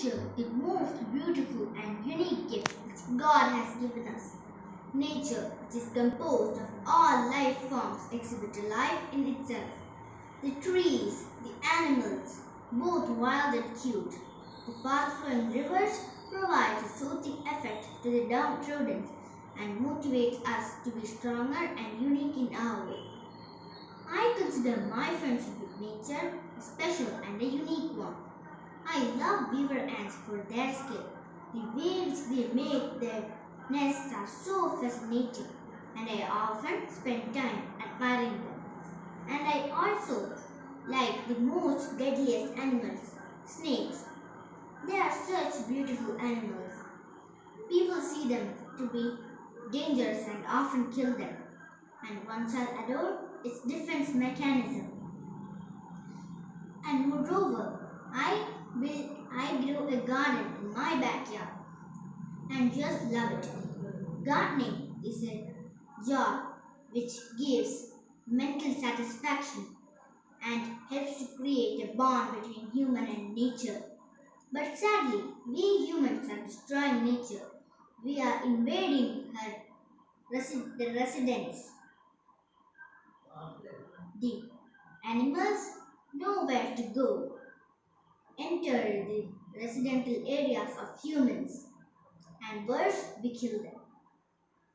nature the most beautiful and unique gift which God has given us. Nature, which is composed of all life forms, exhibit a life in itself. The trees, the animals, both wild and cute. The fast-flowing rivers provide a soothing effect to the downtrodden and motivates us to be stronger and unique in our way. I consider my friendship with nature a special and a unique one. I love beaver ants for their skill. The way which they make their nests are so fascinating, and I often spend time admiring them. And I also like the most deadliest animals, snakes. They are such beautiful animals. People see them to be dangerous and often kill them. And once I adore its defense mechanism. And moreover, I grew a garden in my backyard and just love it. Gardening is a job which gives mental satisfaction and helps to create a bond between human and nature. But sadly, we humans are destroying nature. We are invading her the residence. The animals know where to go, enter the residential areas of humans, and worse, we kill them.